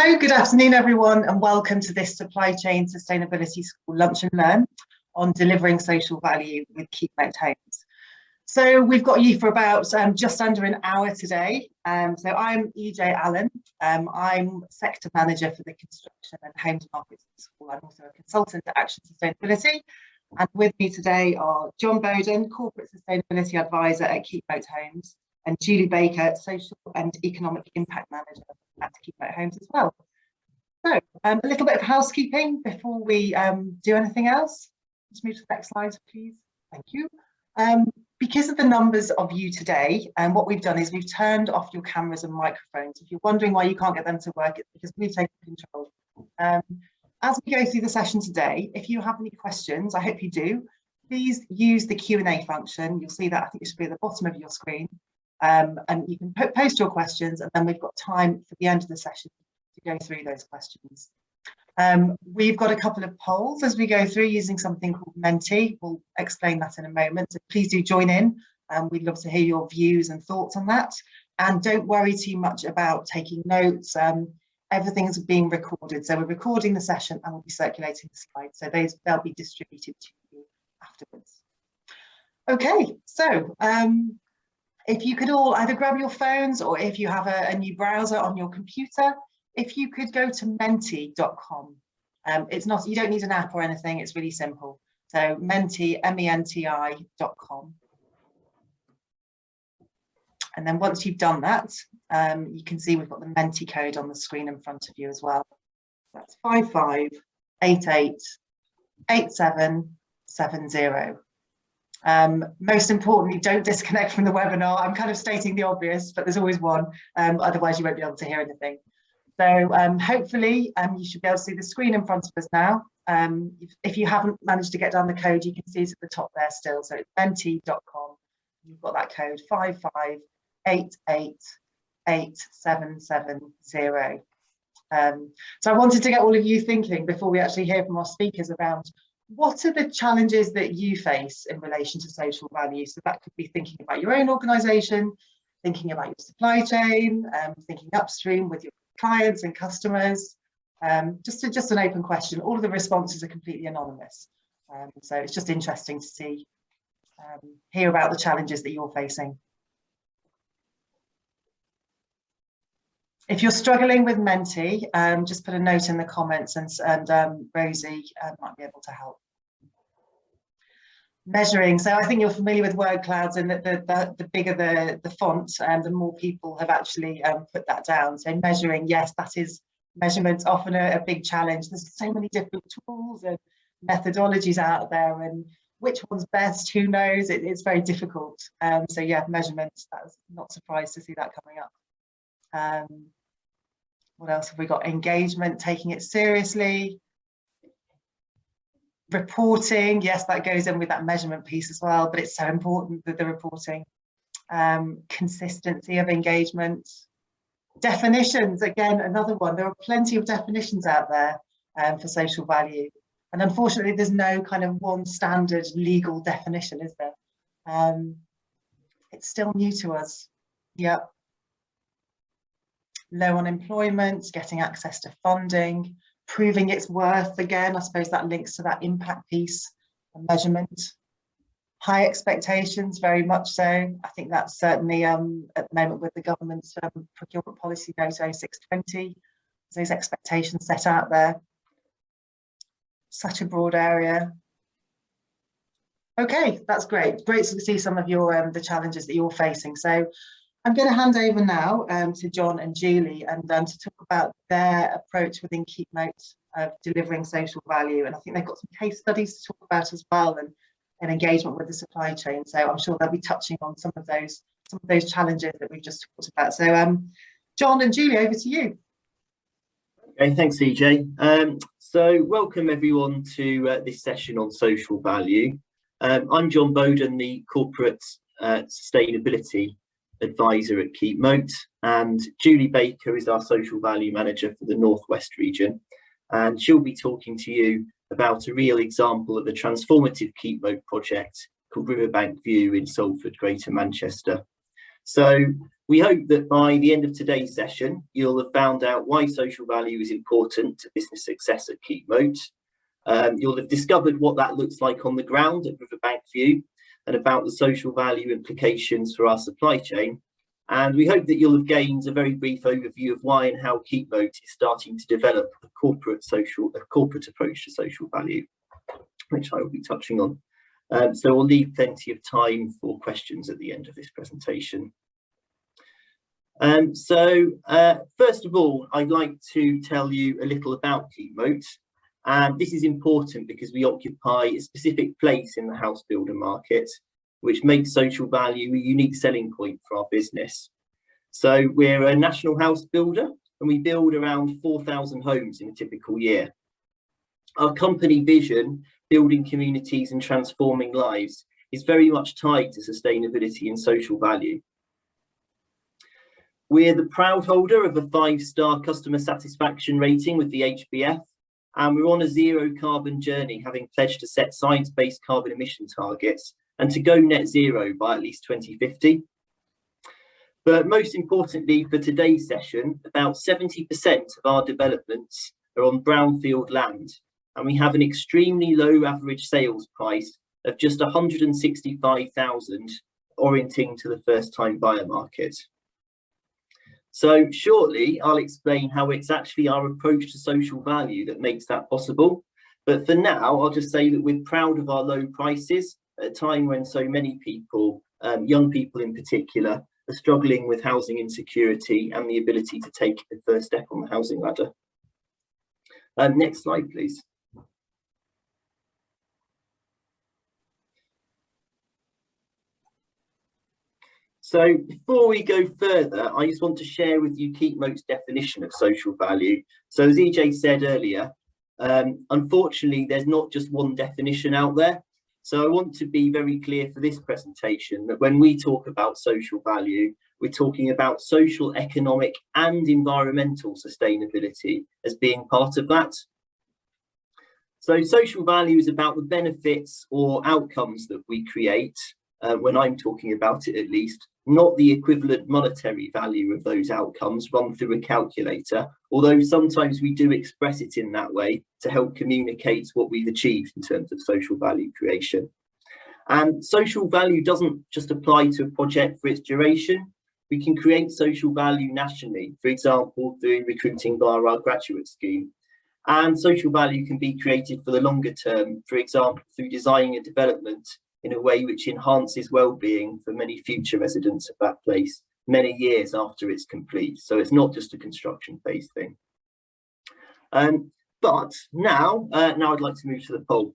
So good afternoon, everyone, and welcome to this Supply Chain Sustainability School Lunch and Learn on delivering social value with Keepmoat Homes. So we've got you for about just under an hour today. So I'm EJ Allen. I'm Sector Manager for the Construction and Homes Markets School. I'm also a consultant at Action Sustainability. And with me today are John Bowden, Corporate Sustainability Advisor at Keepmoat Homes, and Julie Baker, Social and Economic Impact Manager at Keepmoat Homes as well. So a little bit of housekeeping before we do anything else. Let's move to the next slide, please. Thank you. Because of the numbers of you today, what we've done is we've turned off your cameras and microphones. If you're wondering why you can't get them to work, it's because we've taken control. As we go through the session today, if you have any questions, I hope you do, please use the Q&A function. You'll see that, I think it should be at the bottom of your screen. And you can post your questions, and then we've got time for the end of the session to go through those questions. We've got a couple of polls as we go through using something called Menti. We'll explain that in a moment, so please do join in. We'd love to hear your views and thoughts on that. And don't worry too much about taking notes. Everything's being recorded, so we're recording the session and we'll be circulating the slides, so they'll be distributed to you afterwards. Okay, so if you could all either grab your phones, or if you have a new browser on your computer, if you could go to menteecom. It's not, you don't need an app or anything, it's really simple. So menti, menti.com. And then once you've done that, you can see we've got the Menti code on the screen in front of you as well. That's 55888770. Most importantly, don't disconnect from the webinar. I'm kind of stating the obvious, but there's always one, otherwise you won't be able to hear anything. So hopefully you should be able to see the screen in front of us now. If you haven't managed to get down the code, you can see it at the top there still. So it's menti.com. You've got that code 55888770. So I wanted to get all of you thinking before we actually hear from our speakers around what are the challenges that you face in relation to social value. So that could be thinking about your own organisation, thinking about your supply chain, thinking upstream with your clients and customers. Just an open question. All of the responses are completely anonymous. So it's just interesting to see, hear about the challenges that you're facing. If you're struggling with Menti, just put a note in the comments, and Rosie might be able to help. Measuring, so I think you're familiar with word clouds, and the bigger the font, the more people have actually put that down. So measuring, yes, that is measurements, often a big challenge. There's so many different tools and methodologies out there, and which one's best, who knows? It's very difficult. So yeah, measurements, that's not surprised to see that coming up. What else have we got? Engagement, taking it seriously. Reporting, yes, that goes in with that measurement piece as well, but it's so important that the reporting. Consistency of engagement. Definitions, again, another one. There are plenty of definitions out there for social value. And unfortunately, there's no kind of one standard legal definition, is there? It's still new to us. Yeah. Low unemployment, getting access to funding, proving its worth. Again, I suppose that links to that impact piece and measurement. High expectations, very much so. I think that's certainly at the moment with the government's procurement policy note 0620, those expectations set out there. Such a broad area. Okay, that's great. Great to see some of your the challenges that you're facing. So I'm going to hand over now to John and Julie, and to talk about their approach within Keepmoat of delivering social value. And I think they've got some case studies to talk about as well, and engagement with the supply chain. So I'm sure they'll be touching on some of those challenges that we've just talked about. So John and Julie, over to you. Okay, thanks, EJ. So welcome everyone to this session on social value. I'm John Bowden, the Corporate Sustainability Advisor at Keepmoat, and Julie Baker is our Social Value Manager for the Northwest region, and she'll be talking to you about a real example of a transformative Keepmoat project called Riverbank View in Salford, Greater Manchester. So We hope that by the end of today's session, you'll have found out why social value is important to business success at Keepmoat. You'll have discovered what that looks like on the ground at Riverbank View and about the social value implications for our supply chain. And we hope that you'll have gained a very brief overview of why and how Keepmoat is starting to develop a corporate approach to social value, which I will be touching on. So we'll leave plenty of time for questions at the end of this presentation. First of all, I'd like to tell you a little about Keepmoat. And this is important because we occupy a specific place in the house builder market, which makes social value a unique selling point for our business. So we're a national house builder and we build around 4,000 homes in a typical year. Our company vision, building communities and transforming lives, is very much tied to sustainability and social value. We're the proud holder of a 5-star customer satisfaction rating with the HBF, and we're on a zero carbon journey, having pledged to set science-based carbon emission targets and to go net zero by at least 2050. But most importantly for today's session, about 70% of our developments are on brownfield land, and we have an extremely low average sales price of just 165,000, orienting to the first-time buyer market. So shortly, I'll explain how it's actually our approach to social value that makes that possible. But for now, I'll just say that we're proud of our low prices at a time when so many people, young people in particular, are struggling with housing insecurity and the ability to take the first step on the housing ladder. Next slide, please. So before we go further, I just want to share with you Keepmoat's definition of social value. So as EJ said earlier, unfortunately, there's not just one definition out there. So I want to be very clear for this presentation that when we talk about social value, we're talking about social, economic and environmental sustainability as being part of that. So social value is about the benefits or outcomes that we create, when I'm talking about it at least, not the equivalent monetary value of those outcomes run through a calculator, although sometimes we do express it in that way to help communicate what we've achieved in terms of social value creation. And social value doesn't just apply to a project for its duration. We can create social value nationally, for example, through recruiting via our graduate scheme. And social value can be created for the longer term, for example, through designing a development in a way which enhances well-being for many future residents of that place many years after it's complete. So it's not just a construction phase thing. But now I'd like to move to the poll.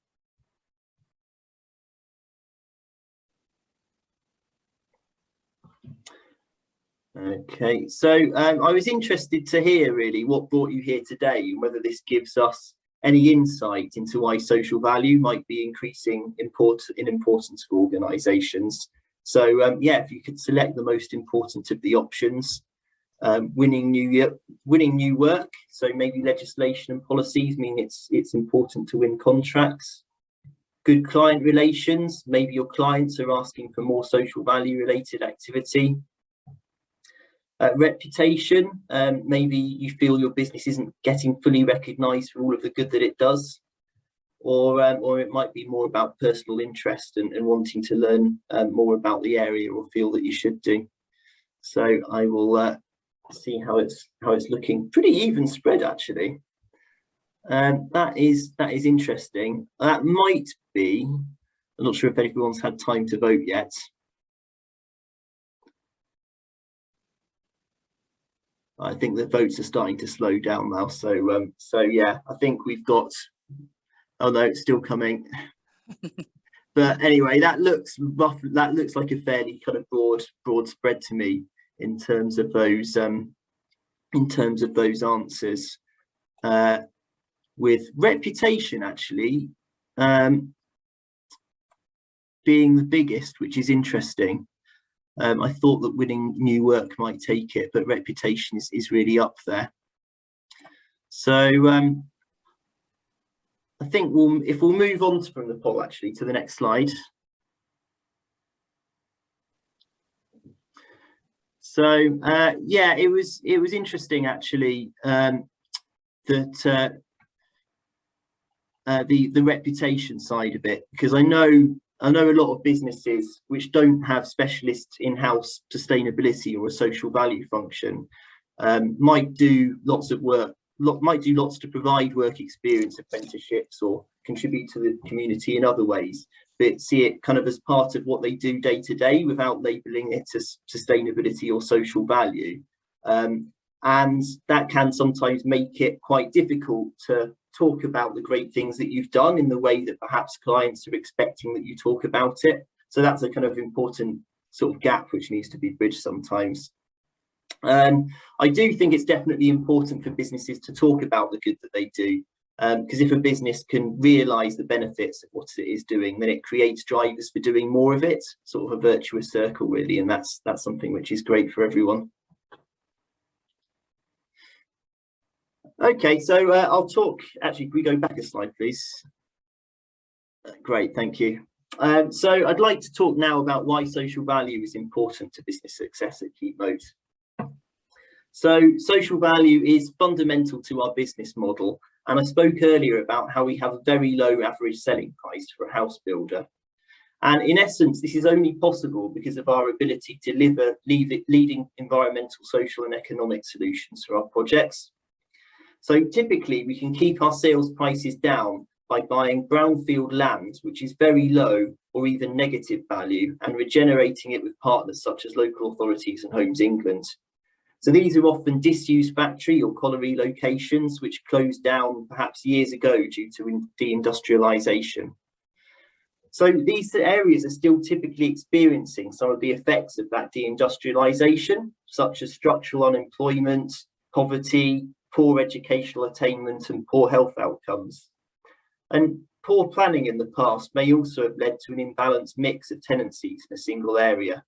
Okay, so I was interested to hear really what brought you here today and whether this gives us any insight into why social value might be increasing in importance for organisations. So yeah, if you could select the most important of the options, winning new work. So maybe legislation and policies mean it's important to win contracts. Good client relations, maybe your clients are asking for more social value related activity. Reputation, maybe you feel your business isn't getting fully recognised for all of the good that it does, or it might be more about personal interest and wanting to learn more about the area or feel that you should do. So I will see how it's looking. Pretty even spread actually. That is interesting. That might be, I'm not sure if everyone's had time to vote yet. I think the votes are starting to slow down now. So yeah, I think we've got, oh no, it's still coming. But anyway, that looks rough. That looks like a fairly kind of broad spread to me in terms of those answers. With reputation actually being the biggest, which is interesting. I thought that winning new work might take it, but reputation is really up there. So I think if we'll move on from the poll actually to the next slide. So yeah, it was interesting actually, that the reputation side of it, because I know a lot of businesses which don't have specialist in-house sustainability or a social value function might do lots of work, might do lots to provide work experience apprenticeships or contribute to the community in other ways, but see it kind of as part of what they do day to day without labeling it as sustainability or social value. And that can sometimes make it quite difficult to talk about the great things that you've done in the way that perhaps clients are expecting that you talk about it. So that's a kind of important sort of gap which needs to be bridged sometimes. I do think it's definitely important for businesses to talk about the good that they do, because if a business can realise the benefits of what it is doing, then it creates drivers for doing more of it, sort of a virtuous circle really, and that's something which is great for everyone. Okay, so I'll talk, actually, can we go back a slide, please? Great, thank you. So I'd like to talk now about why social value is important to business success at Keepmoat. So social value is fundamental to our business model. And I spoke earlier about how we have a very low average selling price for a house builder. And in essence, this is only possible because of our ability to deliver leading environmental, social and economic solutions for our projects. So typically we can keep our sales prices down by buying brownfield land, which is very low or even negative value, and regenerating it with partners such as local authorities and Homes England. So these are often disused factory or colliery locations which closed down perhaps years ago due to deindustrialisation. So these areas are still typically experiencing some of the effects of that deindustrialisation, such as structural unemployment, poverty, poor educational attainment and poor health outcomes. And poor planning in the past may also have led to an imbalanced mix of tenancies in a single area.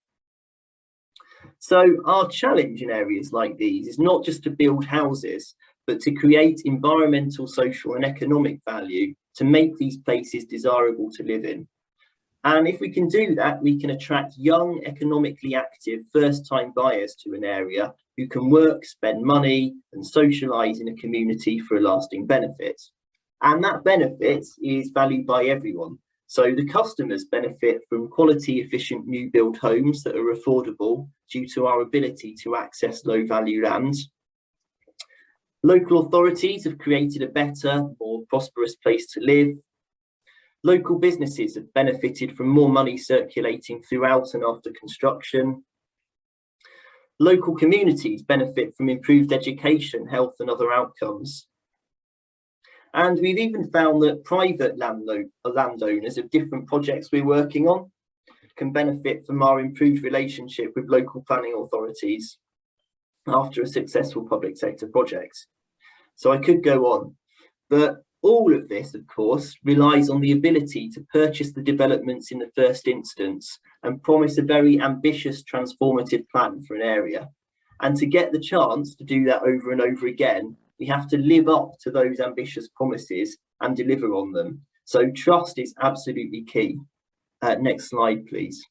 So our challenge in areas like these is not just to build houses, but to create environmental, social and economic value to make these places desirable to live in. And if we can do that, we can attract young, economically active, first-time buyers to an area who can work, spend money and socialise in a community for a lasting benefit. And that benefit is valued by everyone. So the customers benefit from quality, efficient new build homes that are affordable due to our ability to access low value land. Local authorities have created a better, more prosperous place to live. Local businesses have benefited from more money circulating throughout and after construction. Local communities benefit from improved education, health and other outcomes. And we've even found that private landowners of different projects we're working on can benefit from our improved relationship with local planning authorities after a successful public sector project. So I could go on, but all of this, of course, relies on the ability to purchase the developments in the first instance and promise a very ambitious transformative plan for an area. And to get the chance to do that over and over again, we have to live up to those ambitious promises and deliver on them. So trust is absolutely key. Next slide, please.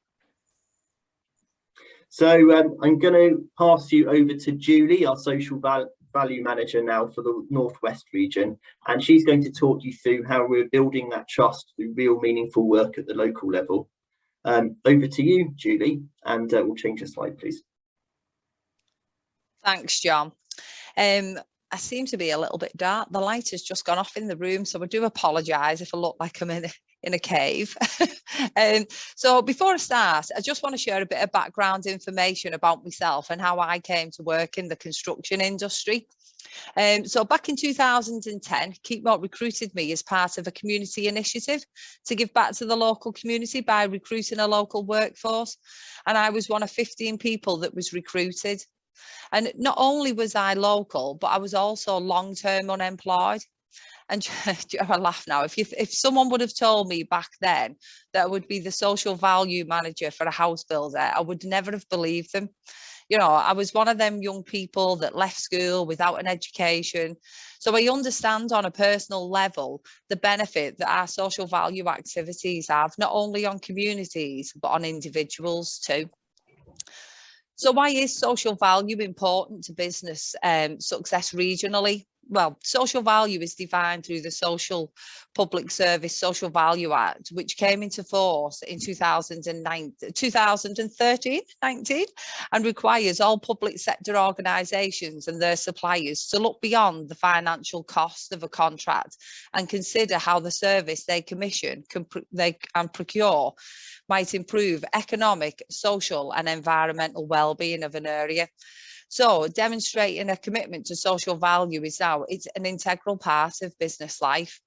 So I'm going to pass you over to Julie, our social value manager now for the Northwest region, and she's going to talk you through how we're building that trust through real meaningful work at the local level. Over to you, Julie, and we'll change the slide, please. Thanks, John. I seem to be a little bit dark. The light has just gone off in the room, so I do apologise if I look like I'm in a cave. So before I start, I just want to share a bit of background information about myself and how I came to work in the construction industry. So back in 2010, Keepmoat recruited me as part of a community initiative to give back to the local community by recruiting a local workforce. And I was one of 15 people that was recruited. And not only was I local, but I was also long-term unemployed. And I laugh now. If someone would have told me back then that I would be the social value manager for a house builder, I would never have believed them. You know, I was one of them young people that left school without an education. So I understand on a personal level the benefit that our social value activities have, not only on communities, but on individuals too. So why is social value important to business success regionally? Well, social value is defined through the Social Public Service Social Value Act, which came into force in 2013, and requires all public sector organisations and their suppliers to look beyond the financial cost of a contract and consider how the service they commission and procure might improve economic, social and environmental well-being of an area. So demonstrating a commitment to social value it's an integral part of business life.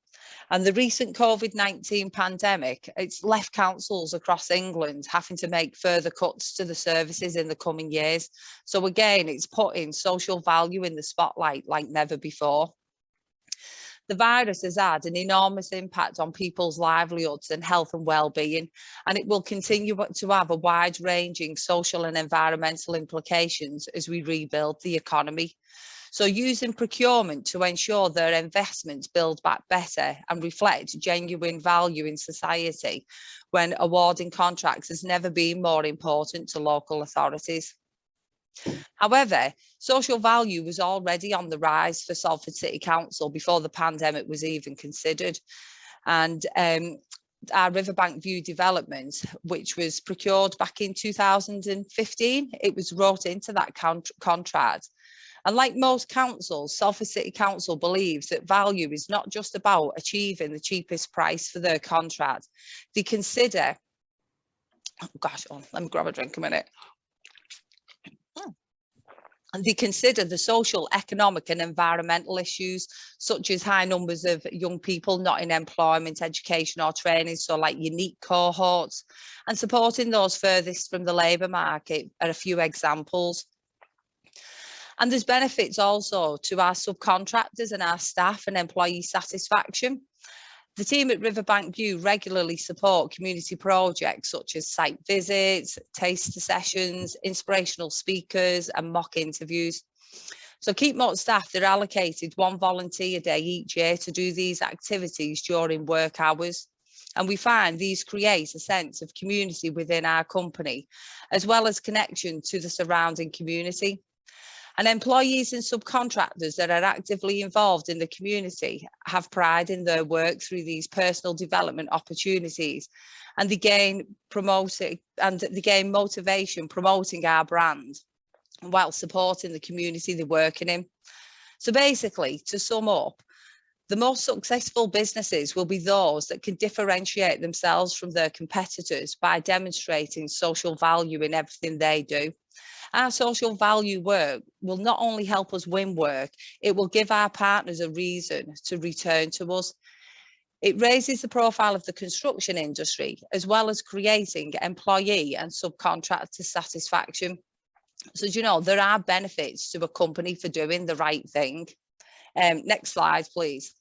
And the recent COVID-19 pandemic, it's left councils across England having to make further cuts to the services in the coming years. So again, it's putting social value in the spotlight like never before. The virus has had an enormous impact on people's livelihoods and health and well-being, and it will continue to have a wide-ranging social and environmental implications as we rebuild the economy. So using procurement to ensure their investments build back better and reflect genuine value in society when awarding contracts has never been more important to local authorities. However, social value was already on the rise for Salford City Council before the pandemic was even considered. And our Riverbank View development, which was procured back in 2015, it was wrote into that contract. And like most councils, Salford City Council believes that value is not just about achieving the cheapest price for their contract. They consider, let me grab a drink a minute. And they consider the social, economic and environmental issues, such as high numbers of young people not in employment, education or training, so like unique cohorts, and supporting those furthest from the labour market are a few examples. And there's benefits also to our subcontractors and our staff and employee satisfaction. The team at Riverbank View regularly support community projects such as site visits, taster sessions, inspirational speakers and mock interviews. So Keepmoat staff, they're allocated one volunteer day each year to do these activities during work hours. And we find these create a sense of community within our company, as well as connection to the surrounding community. And employees and subcontractors that are actively involved in the community have pride in their work through these personal development opportunities, and they gain motivation promoting our brand while supporting the community they're working in. So basically, to sum up, the most successful businesses will be those that can differentiate themselves from their competitors by demonstrating social value in everything they do. Our social value work will not only help us win work, it will give our partners a reason to return to us. It raises the profile of the construction industry, as well as creating employee and subcontractor satisfaction. So, you know, there are benefits to a company for doing the right thing. Next slide, please.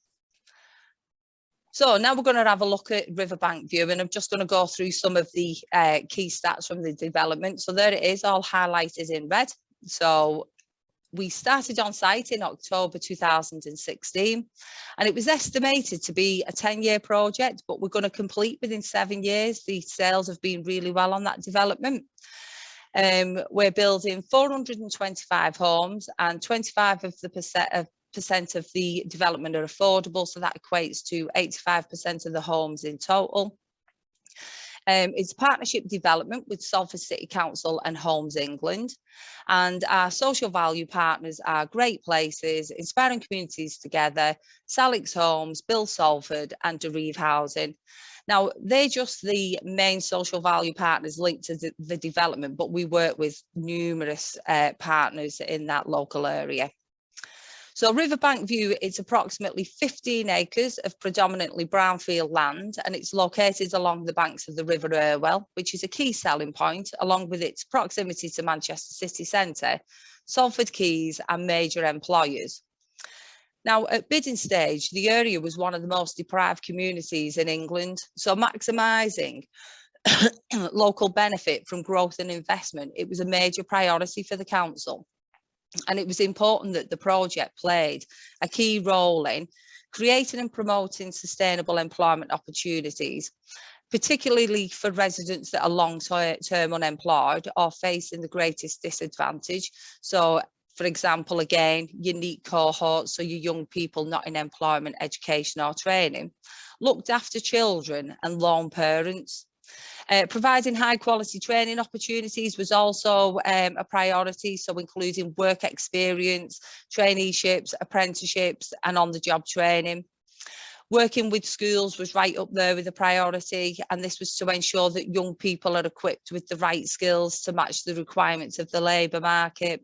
So now we're going to have a look at Riverbank View, and I'm just going to go through some of the key stats from the development. So there it is, all highlighted in red. So we started on site in October 2016, and it was estimated to be a 10-year project, but we're going to complete within 7 years. The sales have been really well on that development. We're building 425 homes, and 25% of the development are affordable, so that equates to 85% of the homes in total. It's partnership development with Salford City Council and Homes England, and our social value partners are Great Places, Inspiring Communities Together, Salix Homes, Build Salford and Derive Housing. Now, they're just the main social value partners linked to the development, but we work with numerous partners in that local area. So Riverbank View, it's approximately 15 acres of predominantly brownfield land, and it's located along the banks of the River Irwell, which is a key selling point, along with its proximity to Manchester city centre, Salford Quays and major employers. Now, at bidding stage, the area was one of the most deprived communities in England, so maximising local benefit from growth and investment, it was a major priority for the council. And it was important that the project played a key role in creating and promoting sustainable employment opportunities. particularly for residents that are long-term unemployed or facing the greatest disadvantage. So, for example, again, unique cohorts, so your young people not in employment, education or training. Looked after children and lone parents. Providing high quality training opportunities was also a priority, so including work experience, traineeships, apprenticeships and on-the-job training. Working with schools was right up there with a priority, and this was to ensure that young people are equipped with the right skills to match the requirements of the labour market.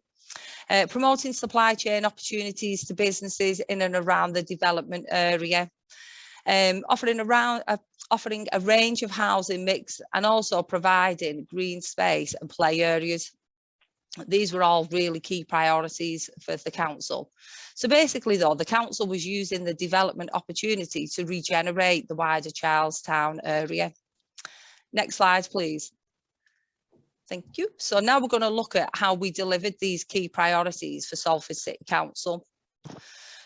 Promoting supply chain opportunities to businesses in and around the development area. Offering a range of housing mix and also providing green space and play areas. These were all really key priorities for the council. So basically though, the council was using the development opportunity to regenerate the wider Charlestown area. Next slide, please. Thank you. So now we're going to look at how we delivered these key priorities for Salford City Council.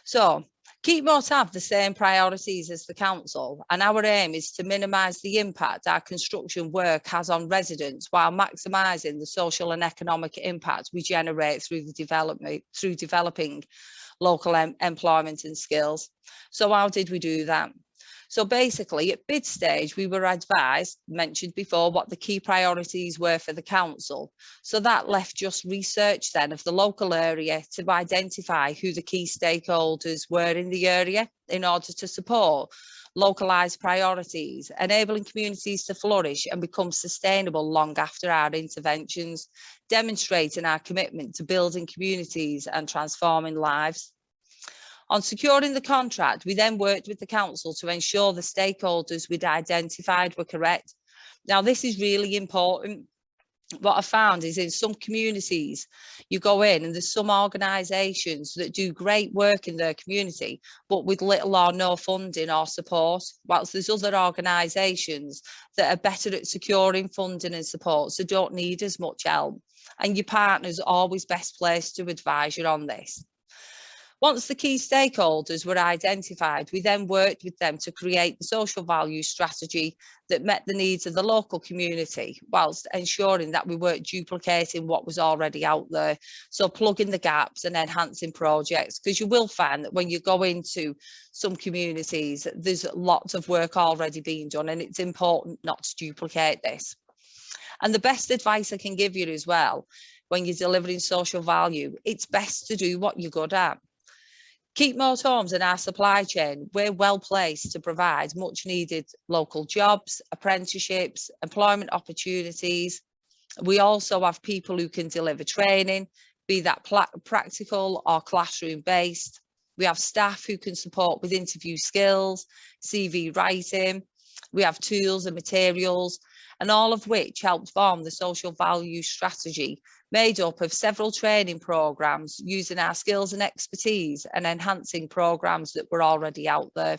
So Keepmoat have the same priorities as the council, and our aim is to minimise the impact our construction work has on residents while maximising the social and economic impact we generate through developing local employment and skills. So how did we do that? So basically at bid stage, we were advised, mentioned before, what the key priorities were for the council. So that left just research then of the local area to identify who the key stakeholders were in the area in order to support localised priorities, enabling communities to flourish and become sustainable long after our interventions, demonstrating our commitment to building communities and transforming lives. On securing the contract, we then worked with the council to ensure the stakeholders we'd identified were correct. Now, this is really important. What I found is in some communities, you go in and there's some organisations that do great work in their community, but with little or no funding or support, whilst there's other organisations that are better at securing funding and support, so don't need as much help. And your partner's always best placed to advise you on this. Once the key stakeholders were identified, we then worked with them to create the social value strategy that met the needs of the local community, whilst ensuring that we weren't duplicating what was already out there. So plugging the gaps and enhancing projects, because you will find that when you go into some communities, there's lots of work already being done, and it's important not to duplicate this. And the best advice I can give you as well, when you're delivering social value, it's best to do what you're good at. Keepmoat Homes and our supply chain, we're well placed to provide much needed local jobs, apprenticeships, employment opportunities. We also have people who can deliver training, be that practical or classroom based. We have staff who can support with interview skills, CV writing. We have tools and materials, and all of which helped form the social value strategy, made up of several training programmes using our skills and expertise and enhancing programmes that were already out there.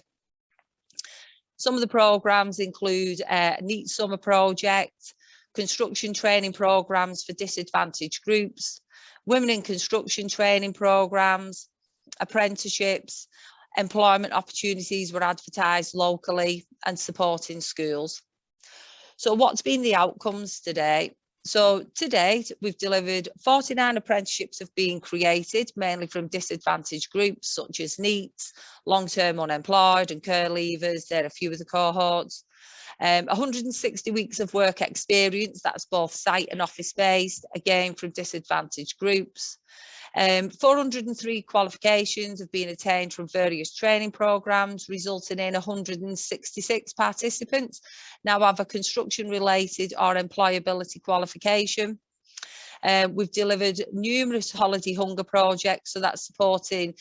Some of the programmes include a Neat Summer Project, construction training programmes for disadvantaged groups, women in construction training programmes, apprenticeships, employment opportunities were advertised locally, and supporting schools. So what's been the outcomes today? So to date, we've delivered 49 apprenticeships have been created, mainly from disadvantaged groups such as NEETs, long-term unemployed and care leavers. They're a few of the cohorts. 160 weeks of work experience, that's both site and office-based, again from disadvantaged groups. 403 qualifications have been attained from various training programmes, resulting in 166 participants now have a construction-related or employability qualification. We've delivered numerous holiday hunger projects, so that's supporting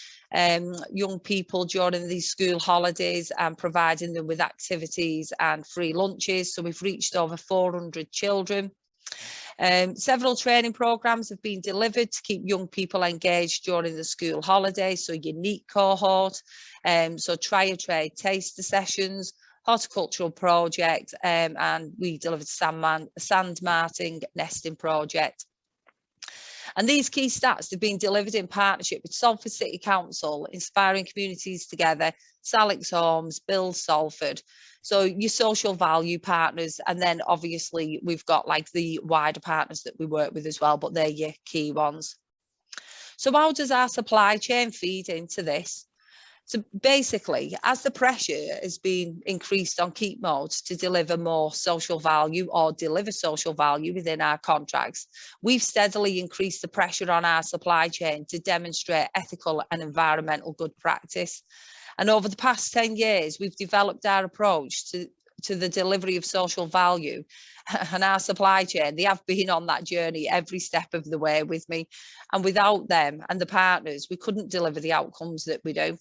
young people during these school holidays and providing them with activities and free lunches. So we've reached over 400 children. Several training programmes have been delivered to keep young people engaged during the school holidays, so unique cohort, so try a trade taster sessions, horticultural project, and we delivered sand marting nesting project. And these key stats have been delivered in partnership with Salford City Council, Inspiring Communities Together, Salix Homes, Build Salford. So your social value partners, and then obviously we've got like the wider partners that we work with as well, but they're your key ones. So how does our supply chain feed into this? So basically, as the pressure has been increased on Keepmoat to deliver more social value or deliver social value within our contracts, we've steadily increased the pressure on our supply chain to demonstrate ethical and environmental good practice. And over the past 10 years, we've developed our approach to the delivery of social value, and our supply chain, they have been on that journey every step of the way with me. And without them and the partners, we couldn't deliver the outcomes that we do.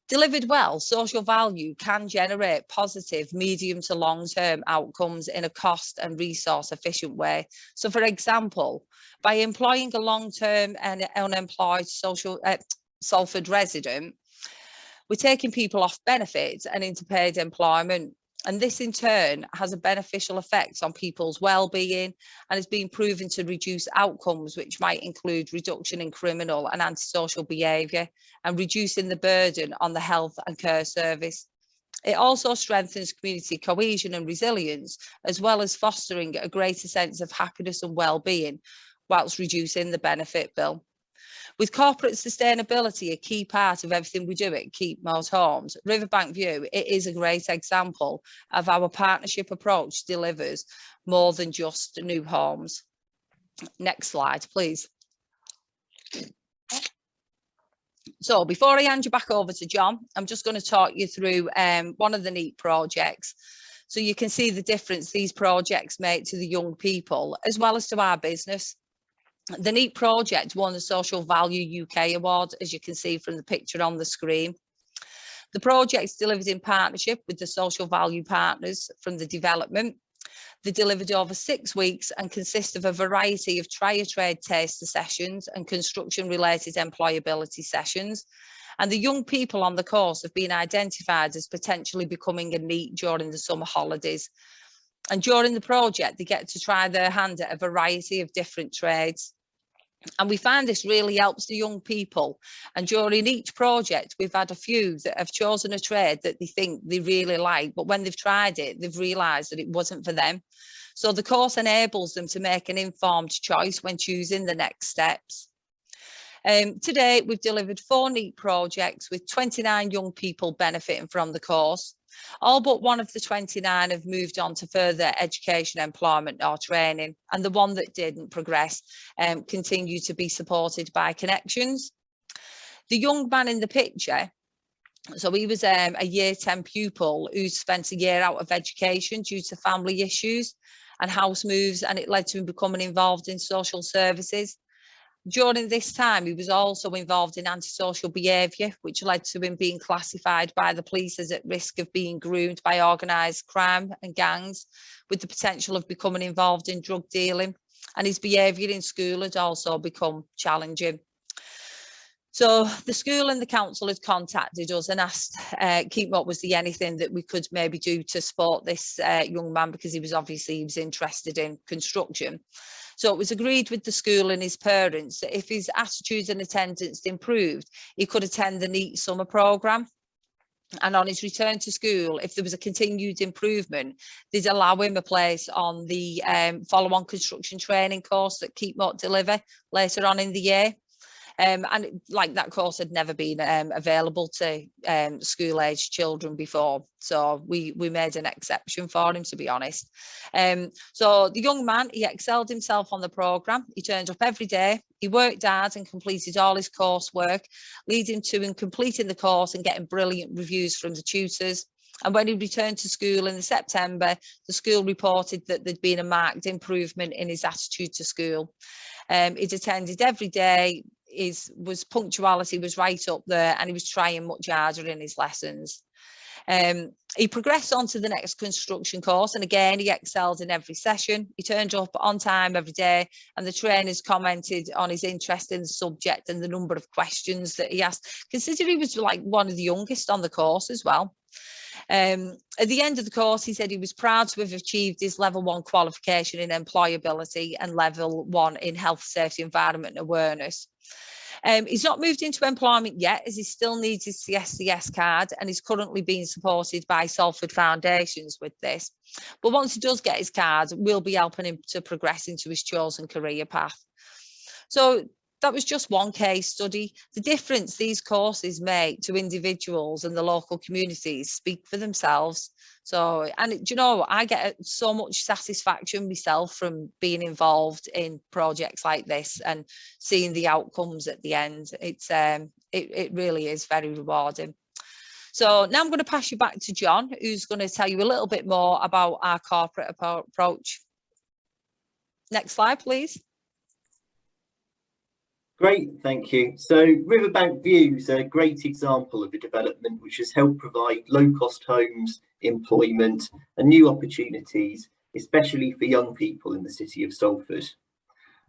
Delivered well, social value can generate positive medium to long-term outcomes in a cost and resource efficient way. So for example, by employing a long-term and unemployed Salford resident, we're taking people off benefits and into paid employment. And this in turn has a beneficial effect on people's well-being and has been proven to reduce outcomes which might include reduction in criminal and antisocial behaviour and reducing the burden on the health and care service. It also strengthens community cohesion and resilience, as well as fostering a greater sense of happiness and well-being, whilst reducing the benefit bill. With corporate sustainability a key part of everything we do at Keepmoat Homes, Riverbank View, it is a great example of our partnership approach delivers more than just new homes. Next slide, please. So before I hand you back over to John, I'm just going to talk you through one of the neat projects. So you can see the difference these projects make to the young people, as well as to our business. The NEAT project won the Social Value UK Award, as you can see from the picture on the screen. The project's delivered in partnership with the social value partners from the development. They delivered over 6 weeks and consist of a variety of try-a-trade taster sessions and construction-related employability sessions. And the young people on the course have been identified as potentially becoming a NEAT during the summer holidays. And during the project, they get to try their hand at a variety of different trades. And we find this really helps the young people. And during each project, we've had a few that have chosen a trade that they think they really like, but when they've tried it, they've realised that it wasn't for them. So the course enables them to make an informed choice when choosing the next steps. Today, we've delivered 4 NEAT projects with 29 young people benefiting from the course. All but one of the 29 have moved on to further education, employment or training, and the one that didn't progress continued to be supported by connections. The young man in the picture, so he was a year 10 pupil who spent a year out of education due to family issues and house moves, and it led to him becoming involved in social services. During this time, he was also involved in antisocial behaviour, which led to him being classified by the police as at risk of being groomed by organised crime and gangs, with the potential of becoming involved in drug dealing. And his behaviour in school had also become challenging. So the school and the council had contacted us and asked Keepmoat was there anything that we could maybe do to support this young man, because he was interested in construction. So it was agreed with the school and his parents that if his attitudes and attendance improved, he could attend the NEAT summer programme. And on his return to school, if there was a continued improvement, they'd allow him a place on the follow-on construction training course that Keepmoat deliver later on in the year. And like that course had never been available to school-aged children before. So we made an exception for him, to be honest. So the young man, he excelled himself on the programme. He turned up every day. He worked hard and completed all his coursework, leading to him completing the course and getting brilliant reviews from the tutors. And when he returned to school in September, the school reported that there'd been a marked improvement in his attitude to school. He'd attended every day. His punctuality was right up there, and he was trying much harder in his lessons. He progressed on to the next construction course, and again he excelled in every session. He turned up on time every day, and the trainers commented on his interest in the subject and the number of questions that he asked, considering he was like one of the youngest on the course as well. At the end of the course, he said he was proud to have achieved his level 1 qualification in employability and level 1 in health, safety, environment and awareness. He's not moved into employment yet, as he still needs his CSCS card, and is currently being supported by Salford Foundations with this. But once he does get his card, we'll be helping him to progress into his chosen career path. So that was just one case study. The difference these courses make to individuals and the local communities speak for themselves. So, and do you know, I get so much satisfaction myself from being involved in projects like this and seeing the outcomes at the end. It really is very rewarding. So now I'm going to pass you back to John, who's going to tell you a little bit more about our corporate approach. Next slide, please. Great, thank you. So Riverbank View is a great example of a development which has helped provide low-cost homes, employment and new opportunities, especially for young people in the city of Salford.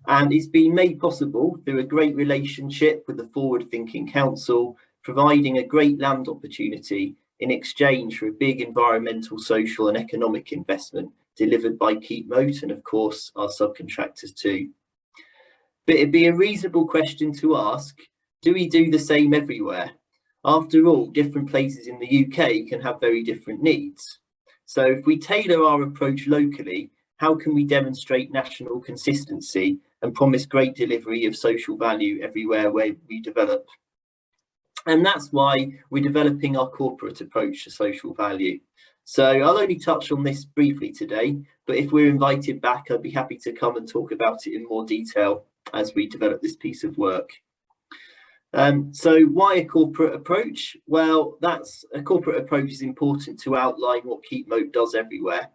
And it's been made possible through a great relationship with the Forward-Thinking Council, providing a great land opportunity in exchange for a big environmental, social and economic investment delivered by Keepmoat and of course our subcontractors too. But it'd be a reasonable question to ask, do we do the same everywhere? After all, different places in the UK can have very different needs. So if we tailor our approach locally, how can we demonstrate national consistency and promise great delivery of social value everywhere where we develop? And that's why we're developing our corporate approach to social value. So I'll only touch on this briefly today, but if we're invited back, I'd be happy to come and talk about it in more detail as we develop this piece of work. So why a corporate approach? Well, a corporate approach is important to outline what Keepmoat does everywhere.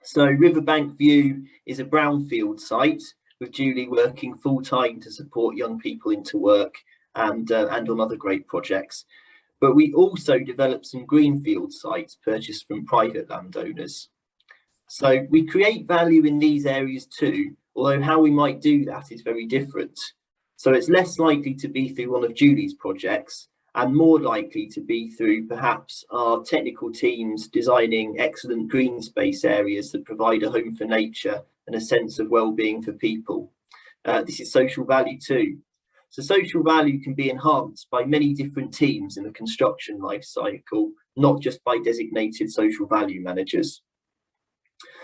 So Riverbank View is a brownfield site with Julie working full-time to support young people into work and on other great projects. But we also develop some greenfield sites purchased from private landowners. So we create value in these areas too, although how we might do that is very different. So it's less likely to be through one of Julie's projects and more likely to be through perhaps our technical teams designing excellent green space areas that provide a home for nature and a sense of well-being for people. This is social value too. So social value can be enhanced by many different teams in the construction life cycle, not just by designated social value managers.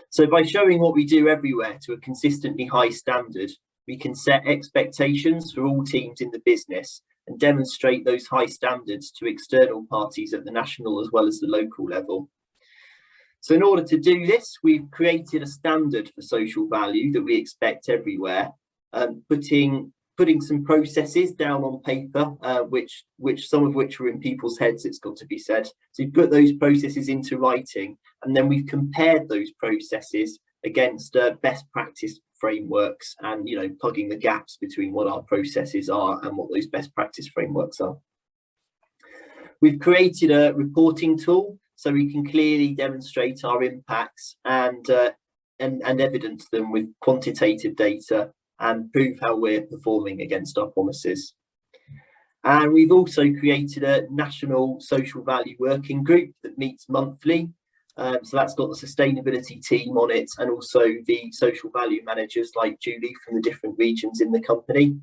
So by showing what we do everywhere to a consistently high standard, we can set expectations for all teams in the business and demonstrate those high standards to external parties at the national as well as the local level. So in order to do this, we've created a standard for social value that we expect everywhere, putting some processes down on paper, which some of which were in people's heads, it's got to be said. So we've put those processes into writing, and then we've compared those processes against best practice frameworks and, you know, plugging the gaps between what our processes are and what those best practice frameworks are. We've created a reporting tool so we can clearly demonstrate our impacts and evidence them with quantitative data and prove how we're performing against our promises. And we've also created a national social value working group that meets monthly. So that's got the sustainability team on it and also the social value managers like Julie from the different regions in the company.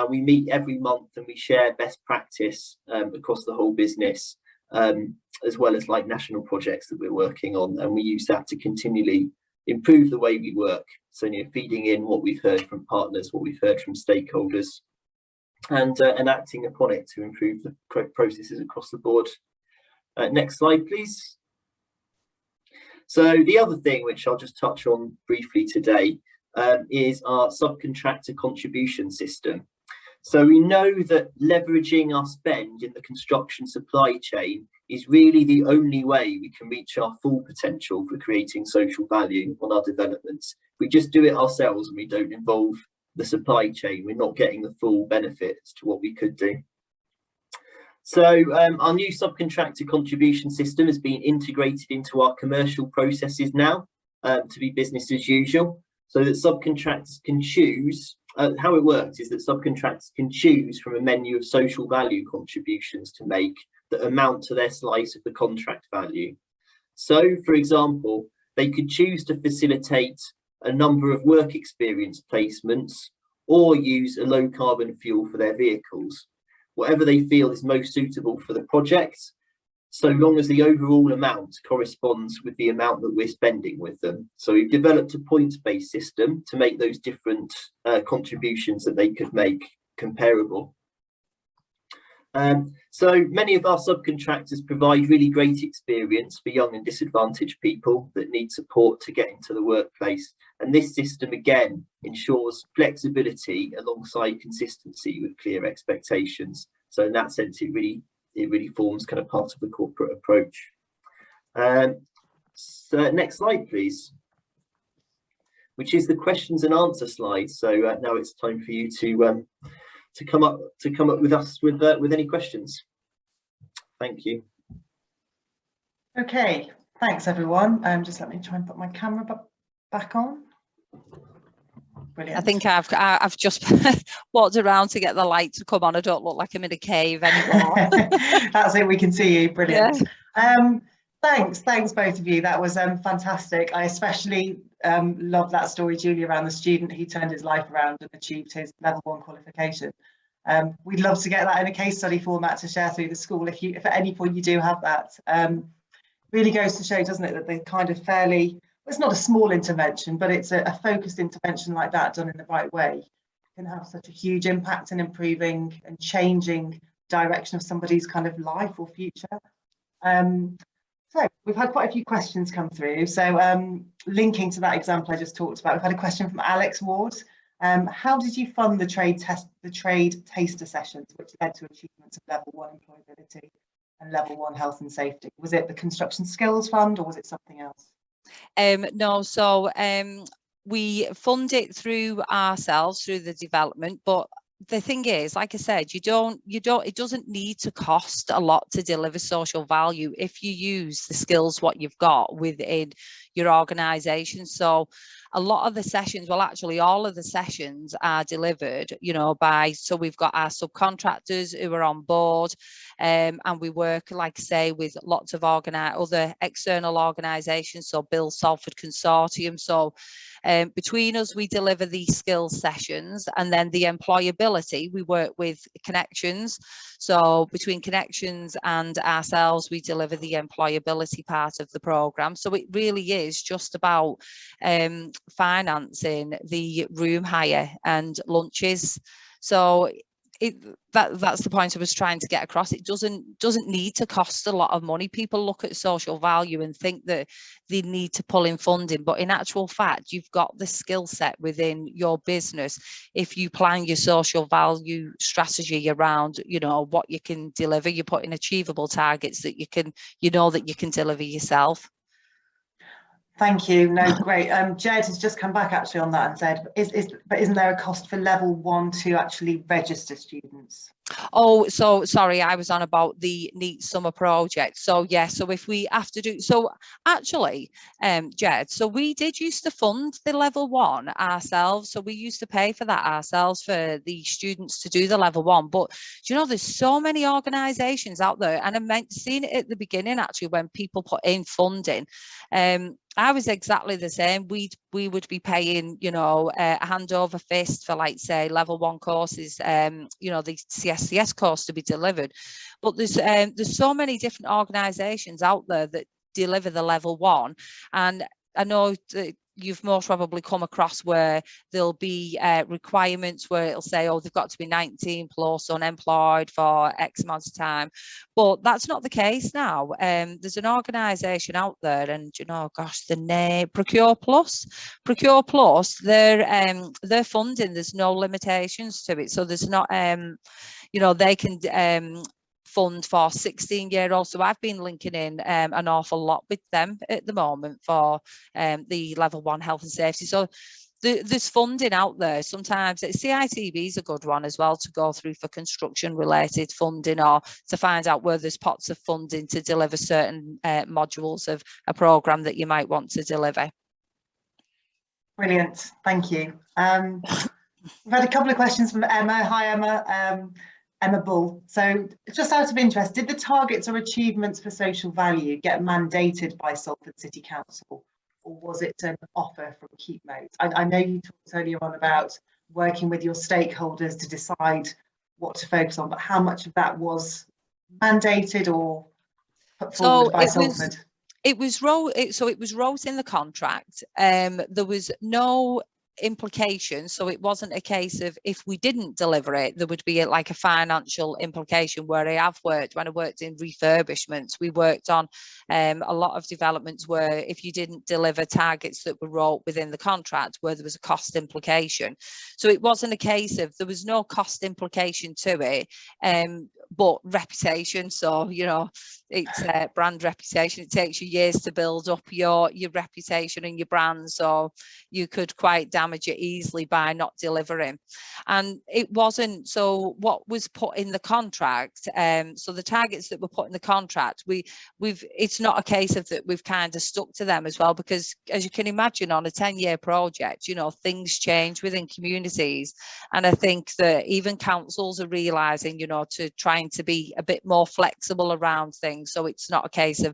We meet every month and we share best practice across the whole business, as well as like national projects that we're working on. And we use that to continually improve the way we work. So, you know, feeding in what we've heard from partners, what we've heard from stakeholders, and acting upon it to improve the processes across the board. Next slide, please. So the other thing which I'll just touch on briefly today is our subcontractor contribution system. So we know that leveraging our spend in the construction supply chain is really the only way we can reach our full potential for creating social value on our developments. If we just do it ourselves and we don't involve the supply chain, we're not getting the full benefits to what we could do. So our new subcontractor contribution system has been integrated into our commercial processes now to be business as usual, so that subcontractors can choose. How it works is that subcontractors can choose from a menu of social value contributions to make that amount to their slice of the contract value. So, for example, they could choose to facilitate a number of work experience placements or use a low carbon fuel for their vehicles, whatever they feel is most suitable for the project, so long as the overall amount corresponds with the amount that we're spending with them. So we've developed a points-based system to make those different contributions that they could make comparable. So many of our subcontractors provide really great experience for young and disadvantaged people that need support to get into the workplace. And this system again ensures flexibility alongside consistency with clear expectations. So in that sense, it really forms kind of part of the corporate approach. So next slide, please, which is the questions and answer slide. So now it's time for you to come up with us with any questions. Thank you. Okay, thanks everyone. Just let me try and put my camera back on. Brilliant. I think I've just walked around to get the light to come on. I don't look like I'm in a cave anymore. That's it, we can see you. Brilliant. Yeah. Thanks both of you. That was fantastic. I especially love that story, Julie, around the student who turned his life around and achieved his level 1 qualification. We'd love to get that in a case study format to share through the school if at any point you do have that. Really goes to show, doesn't it, that they kind of fairly, it's not a small intervention, but it's a focused intervention like that done in the right way can have such a huge impact in improving and changing direction of somebody's kind of life or future. So we've had quite a few questions come through. So linking to that example I just talked about, we've had a question from Alex Ward. How did you fund the trade taster sessions, which led to achievements of level 1 employability and level 1 health and safety? Was it the Construction Skills Fund or was it something else? No, so we fund it through ourselves, through the development, but the thing is, like I said, it doesn't need to cost a lot to deliver social value if you use the skills what you've got within your organisation. So a lot of the sessions, well, actually all of the sessions are delivered, so we've got our subcontractors who are on board, and we work, like I say, with lots of other external organisations, so Bill Salford Consortium. So between us, we deliver these skills sessions, and then the employability, we work with Connections. So between Connections and ourselves, we deliver the employability part of the programme. So it really is just about financing the room hire and lunches. So that's the point I was trying to get across. It doesn't need to cost a lot of money. People look at social value and think that they need to pull in funding, but in actual fact, you've got the skill set within your business. If you plan your social value strategy around, what you can deliver, you put in achievable targets that you can deliver yourself. Thank you. No, great. Jed has just come back actually on that and said, but isn't there a cost for level 1 to actually register students? Oh, so sorry, I was on about the NEET summer project. So yeah, so if we have to do, so actually, Jed, so we did used to fund the level 1 ourselves. So we used to pay for that ourselves for the students to do the level 1. But there's so many organisations out there, and I seen it at the beginning actually when people put in funding. I was exactly the same. We would be paying, a hand over fist for, like, say, level 1 courses, the CSCS course to be delivered. But there's so many different organisations out there that deliver the level 1, and I know that you've most probably come across where there'll be requirements where it'll say, oh, they've got to be 19 plus unemployed for X amount of time. But that's not the case now. There's an organisation out there, and gosh, the name Procure Plus, they're funding, there's no limitations to it. So there's not, they can fund for 16-year-olds. So I've been linking in an awful lot with them at the moment for the level 1 health and safety. So there's funding out there. Sometimes CITB is a good one as well to go through for construction related funding, or to find out where there's pots of funding to deliver certain modules of a programme that you might want to deliver. Brilliant, thank you. We've had a couple of questions from Emma. Hi Emma. Emma Bull. So just out of interest, did the targets or achievements for social value get mandated by Salford City Council, or was it an offer from Keepmoat? I know you talked earlier on about working with your stakeholders to decide what to focus on, but how much of that was mandated or put forward by Salford? It was wrote in the contract. There was no implication, so it wasn't a case of if we didn't deliver it there would be like a financial implication. Where I have worked, when I worked in refurbishments, we worked on a lot of developments where if you didn't deliver targets that were wrote within the contract, where there was a cost implication. So it wasn't a case of, there was no cost implication to it, but reputation. So, you know, it's brand reputation. It takes you years to build up your reputation and your brand, so you could quite damage it easily by not delivering. And it wasn't, so what was put in the contract, so the targets that were put in the contract, it's not a case of that we've kind of stuck to them as well, because as you can imagine, on a 10-year project, you know, things change within communities. And I think that even councils are realizing, you know, to trying to be a bit more flexible around things. So it's not a case of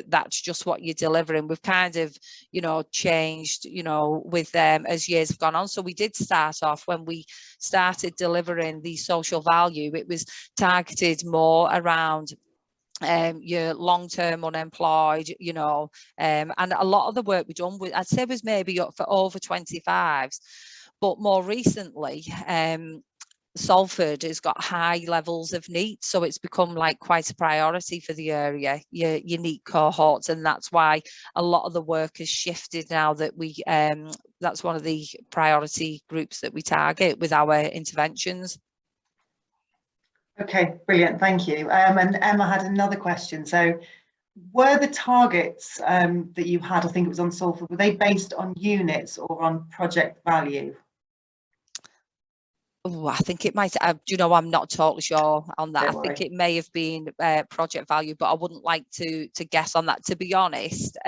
that's just what you're delivering. We've kind of, you know, changed, you know, with them as years have gone on. So we did start off, when we started delivering the social value, it was targeted more around your long-term unemployed, you know, and a lot of the work we've done, I'd say, was maybe up for over 25s. But more recently, Salford has got high levels of NEET, so it's become like quite a priority for the area, your NEET cohorts, and that's why a lot of the work has shifted now that we that's one of the priority groups that we target with our interventions. Okay, brilliant, thank you. And Emma had another question. So were the targets that you had, I think it was on Salford, were they based on units or on project value? Oh, I think it might, you know, I'm not totally sure on that. Don't I think worry. it may have been project value, but I wouldn't like to guess on that, to be honest.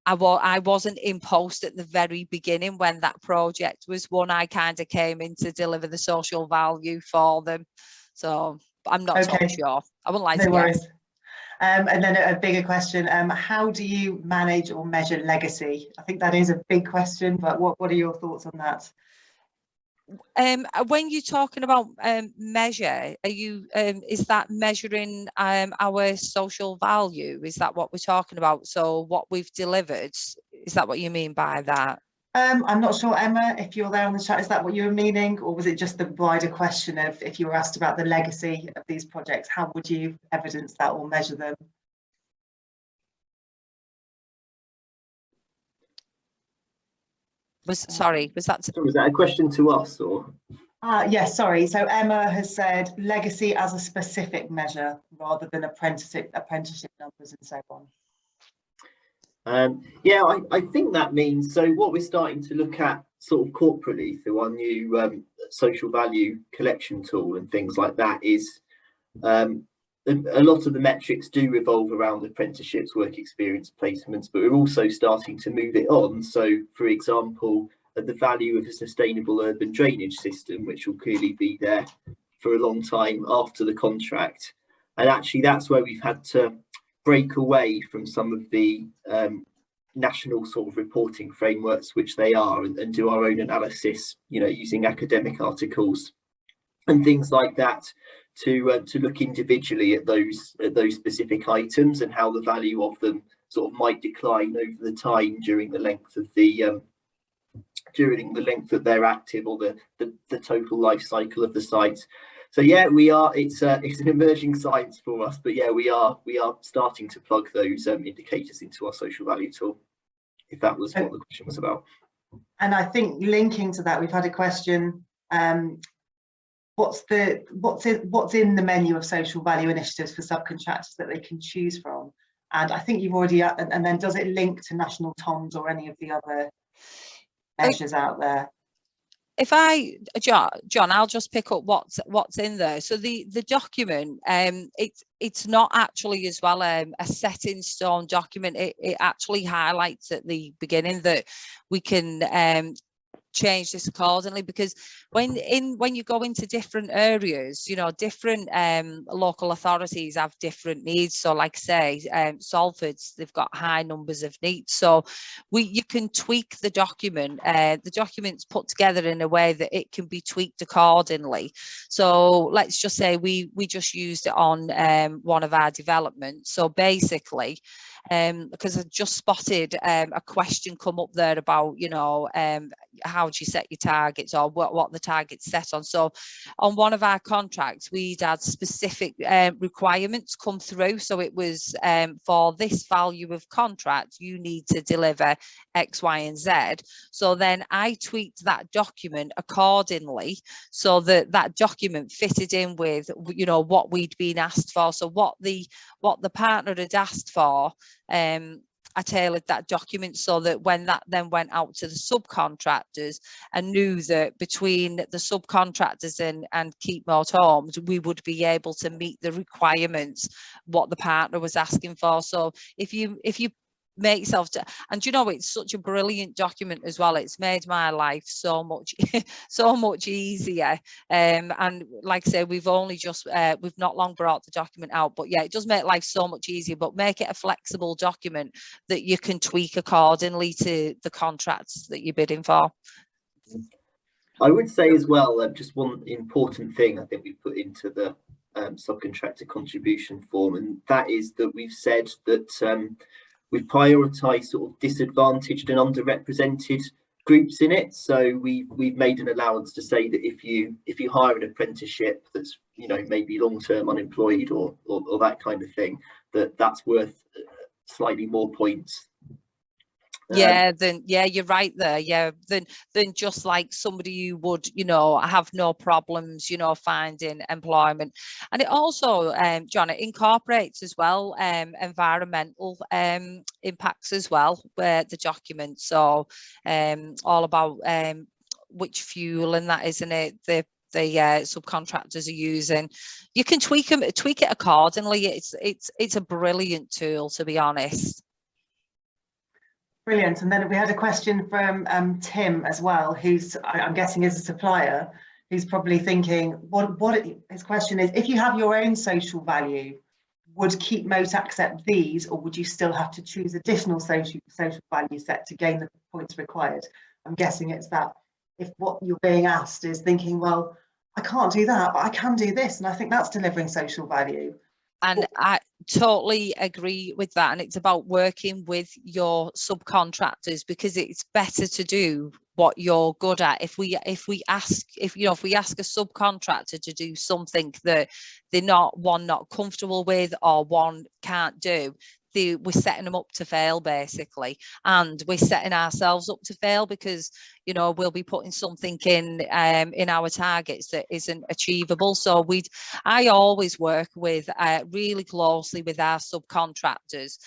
I wasn't in post at the very beginning when that project was won. I kind of came in to deliver the social value for them. So I'm not totally sure. I wouldn't like to worries. guess. And then a bigger question, how do you manage or measure legacy? I think that is a big question, but what are your thoughts on that? When you're talking about measure, are you is that measuring our social value? Is that what we're talking about? So what we've delivered, is that what you mean by that? I'm not sure, Emma, if you're there on the chat, is that what you were meaning, or was it just the wider question of, if you were asked about the legacy of these projects, how would you evidence that or measure them? Sorry, was that a question to us, or? Yes, sorry. So Emma has said legacy as a specific measure rather than apprenticeship numbers and so on. Yeah, I think that means, so what we're starting to look at sort of corporately through our new social value collection tool and things like that is a lot of the metrics do revolve around apprenticeships, work experience, placements, but we're also starting to move it on. So, for example, the value of a sustainable urban drainage system, which will clearly be there for a long time after the contract. And actually, that's where we've had to break away from some of the national sort of reporting frameworks, which they are, and do our own analysis, you know, using academic articles and things like that, to look individually at those specific items and how the value of them sort of might decline over the time during the length of that they're active, or the total life cycle of the site. So yeah, we are. It's an emerging science for us, but yeah, we are starting to plug those indicators into our social value tool, if that was what the question was about. And I think linking to that, we've had a question. What's in the menu of social value initiatives for subcontractors that they can choose from? And I think you've already, and then does it link to national TOMs or any of the other measures out there? If John, I'll just pick up what's in there. So the document, it's not actually as well a set in stone document. It actually highlights at the beginning that we can change this accordingly, because when you go into different areas, you know, different local authorities have different needs. So like I say, Salford's, they've got high numbers of needs, so you can tweak the document. The document's put together in a way that it can be tweaked accordingly. So let's just say we just used it on one of our developments. So basically, because I just spotted a question come up there about, you know, how do you set your targets, or what the targets set on. So on one of our contracts, we'd had specific requirements come through. So it was for this value of contract, you need to deliver X, Y, and Z. So then I tweaked that document accordingly, so that that document fitted in with, you know, what we'd been asked for. So what the partner had asked for, I tailored that document so that when that then went out to the subcontractors, I knew that between the subcontractors and Keepmoat Homes, we would be able to meet the requirements what the partner was asking for. So if you make yourself and you know, it's such a brilliant document as well. It's made my life so much so much easier, and like I say, we've only just we've not long brought the document out, but yeah, it does make life so much easier. But make it a flexible document that you can tweak accordingly to the contracts that you're bidding for. I would say as well, just one important thing I think we put into the subcontractor contribution form, and that is that we've said that we've prioritised sort of disadvantaged and underrepresented groups in it. So we've made an allowance to say that if you hire an apprenticeship that's, you know, maybe long-term unemployed or that kind of thing, that's worth slightly more points. Yeah, then yeah, you're right there. Yeah, then just like somebody who would, you know, have no problems, you know, finding employment. And it also, John, it incorporates as well environmental impacts as well, where the document. So all about which fuel and that, isn't it? The subcontractors are using. You can tweak it accordingly. It's a brilliant tool, to be honest. Brilliant. And then we had a question from Tim as well, who's, I'm guessing, is a supplier, who's probably thinking, his question is, if you have your own social value, would Keepmoat accept these, or would you still have to choose additional social value set to gain the points required? I'm guessing it's that if what you're being asked is thinking, well, I can't do that, but I can do this, and I think that's delivering social value. And I totally agree with that. And it's about working with your subcontractors, because it's better to do what you're good at. If we ask a subcontractor to do something that they're not comfortable with, or one can't do, we're setting them up to fail, basically, and we're setting ourselves up to fail, because, you know, we'll be putting something in our targets that isn't achievable. So I always work with really closely with our subcontractors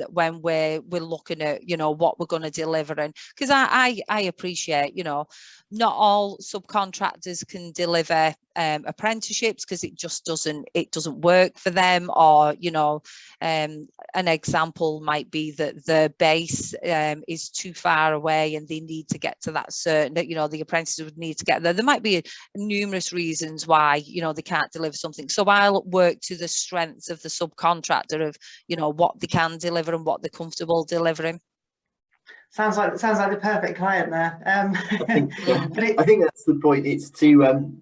when we're looking at, you know, what we're going to deliver. And because I appreciate, you know, not all subcontractors can deliver apprenticeships, because it just doesn't work for them. Or, you know, an example might be that the base is too far away and they need to get to that certain, you know, the apprentices would need to get there. There might be numerous reasons why, you know, they can't deliver something. So I'll work to the strengths of the subcontractor, of, you know, what they can deliver and what they're comfortable delivering. Sounds like the perfect client there. I think that's the point. It's to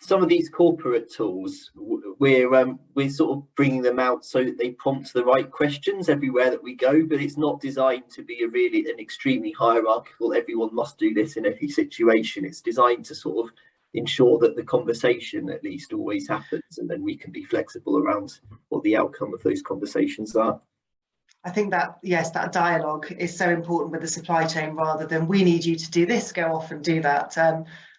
some of these corporate tools, we're sort of bringing them out so that they prompt the right questions everywhere that we go, but it's not designed to be an extremely hierarchical, everyone must do this in every situation. It's designed to sort of ensure that the conversation at least always happens, and then we can be flexible around what the outcome of those conversations are. I think that, yes, that dialogue is so important with the supply chain, rather than we need you to do this, go off and do that.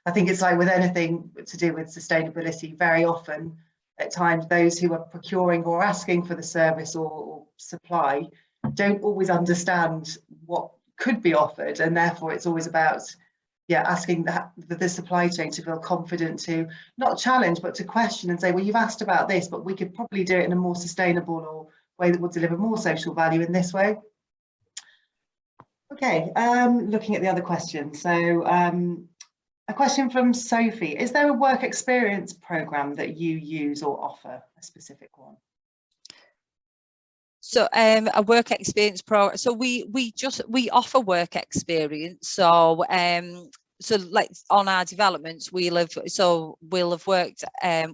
I think it's like with anything to do with sustainability, very often at times those who are procuring or asking for the service or supply don't always understand what could be offered, and therefore it's always about asking the supply chain to feel confident to not challenge but to question and say, well, you've asked about this, but we could probably do it in a more sustainable or way that will deliver more social value in this way. Okay, looking at the other question. So a question from Sophie. Is there a work experience programme that you use or offer, a specific one? So a work experience program. So we offer work experience. So so like on our developments, we'll have worked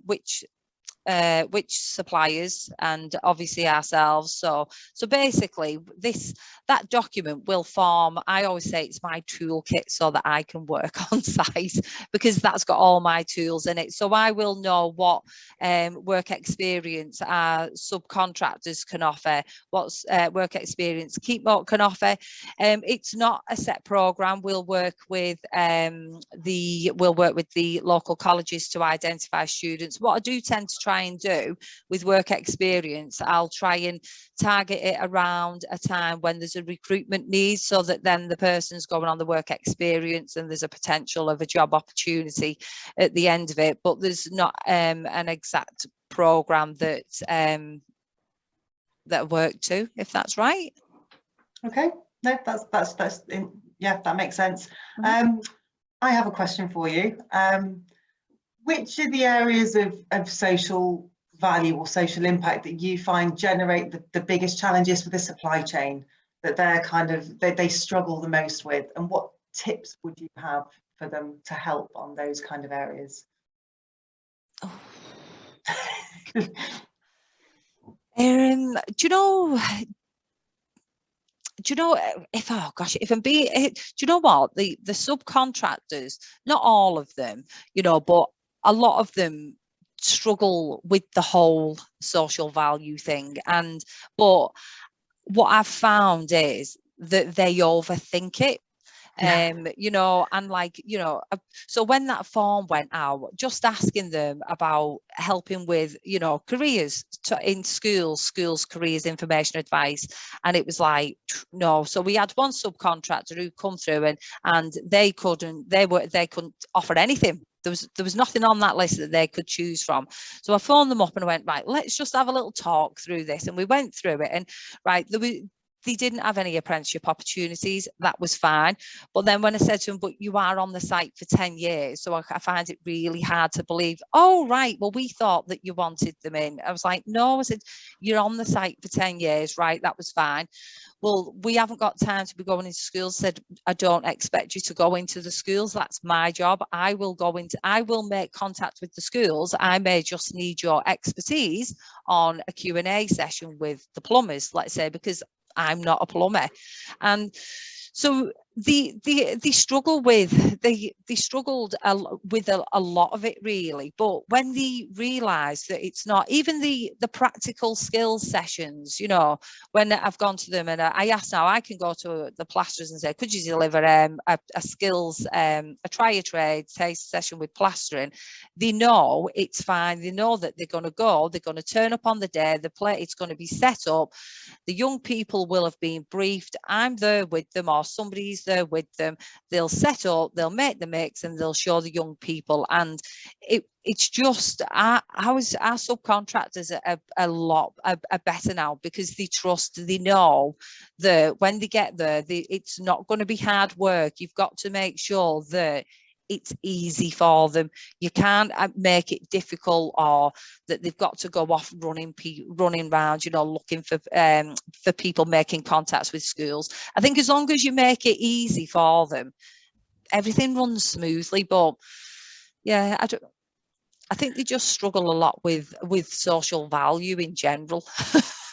which suppliers and obviously ourselves. So basically that document will form, I always say it's my toolkit so that I can work on site, because that's got all my tools in it. So I will know what work experience our subcontractors can offer, what's work experience Keepmoat can offer. It's not a set program. We'll work with the local colleges to identify students. What I do tend to try and do with work experience, I'll try and target it around a time when there's a recruitment need, so that then the person's going on the work experience and there's a potential of a job opportunity at the end of it. But there's not an exact program that work to, if that's right. Okay, no, that's yeah, that makes sense. I have a question for you. Which are the areas of social value or social impact that you find generate the biggest challenges for the supply chain, that they struggle the most with, and what tips would you have for them to help on those kind of areas? Oh. Do you know if I'm being, do you know what, the subcontractors, not all of them, but a lot of them struggle with the whole social value thing. But what I've found is that they overthink it. And so when that form went out, just asking them about helping with careers in schools careers information advice, and it was like no. So we had one subcontractor who come through and they couldn't offer anything. There was nothing on that list that they could choose from. So I phoned them up and I went, right, let's just have a little talk through this. And we went through it, and they didn't have any apprenticeship opportunities. That was fine. But then when I said to them, but you are on the site for 10 years. So I find it really hard to believe, oh, right, well, we thought that you wanted them in. I was like, no, I said, you're on the site for 10 years, right? That was fine. Well, we haven't got time to be going into schools. Said, I don't expect you to go into the schools. That's my job. I will make contact with the schools. I may just need your expertise on a Q&A session with the plumbers, let's say, because I'm not a plumber. And so they struggled with a lot of it, really. But when they realised that it's not even the practical skills sessions, when I've gone to them and I asked, now I can go to the plasterers and say, could you deliver a skills, a try a trade taste session with plastering? They know it's fine. They know that they're going to turn up on the day, it's going to be set up. The young people will have been briefed. I'm there with them, or somebody's there with them. They'll set up, they'll make the mix, and they'll show the young people. And it's just our subcontractors are better now, because they know that when they get there, it's not going to be hard work. You've got to make sure that it's easy for them. You can't make it difficult, or that they've got to go off running around, looking for people, making contacts with schools. I think as long as you make it easy for them, everything runs smoothly. But yeah, I think they just struggle a lot with social value in general.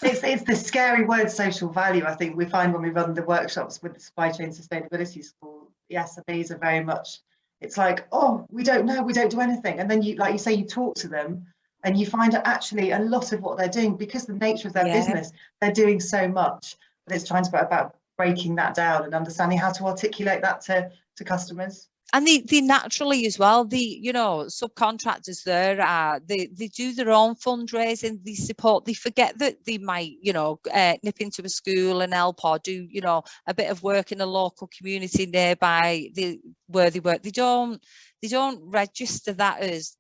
It's the scary word, social value. I think we find when we run the workshops with the Supply Chain Sustainability School, the SMEs are very much, it's like, oh, we don't know, we don't do anything. And then you say, you talk to them and you find out actually a lot of what they're doing, because the nature of their business, they're doing so much. But it's trying to about breaking that down and understanding how to articulate that to customers. And they naturally as well, subcontractors there, they do their own fundraising, they support, they forget that they might, nip into a school and help, or do, a bit of work in a local community nearby where they work. They don't register that as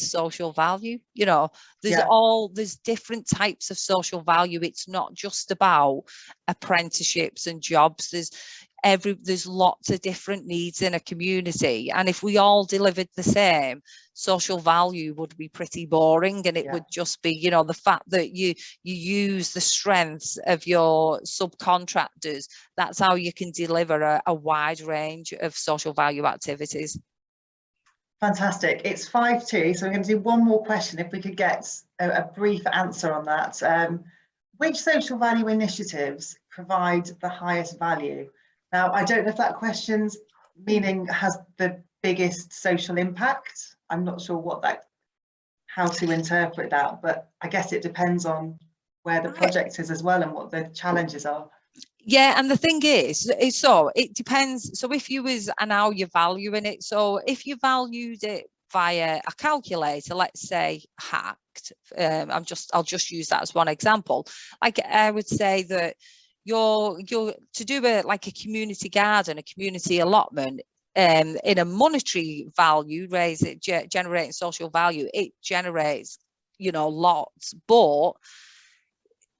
social value. There's different types of social value. It's not just about apprenticeships and jobs. there's lots of different needs in a community, and if we all delivered the same, social value would be pretty boring, and it would just be, you know, the fact that you use the strengths of your subcontractors. That's how you can deliver a wide range of social value activities. Fantastic. It's 5:02, so we're going to do one more question. If we could get a brief answer on that. Which social value initiatives provide the highest value? Now, I don't know if that question's meaning has the biggest social impact. I'm not sure how to interpret that, but I guess it depends on where the project is as well and what the challenges are. Yeah, and the thing is, so it depends. So if you was, and how you're valuing it. So if you valued it via a calculator, let's say hacked, I'll just use that as one example. Like I would say that you're to do like a community garden, a community allotment, in a monetary value, generating social value, it generates, you know, lots, but,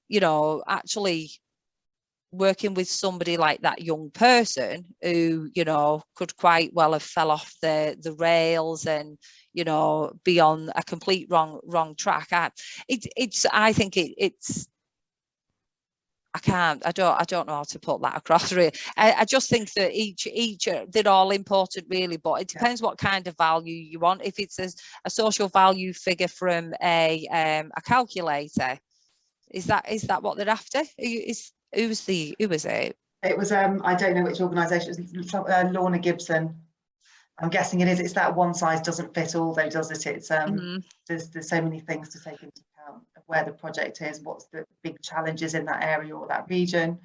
you know, actually working with somebody like that young person who, you know, could quite well have fell off the rails and, you know, be on a complete wrong track. I don't know how to put that across really. I just think that each they're all important really, but it depends what kind of value you want. If it's a social value figure from a calculator, is that what they're after? Who was it? It was I don't know which organisation. It was Lorna Gibson. I'm guessing it is. It's that one size doesn't fit all, though, does it? It's there's so many things to take into account of where the project is, what's the big challenges in that area or that region,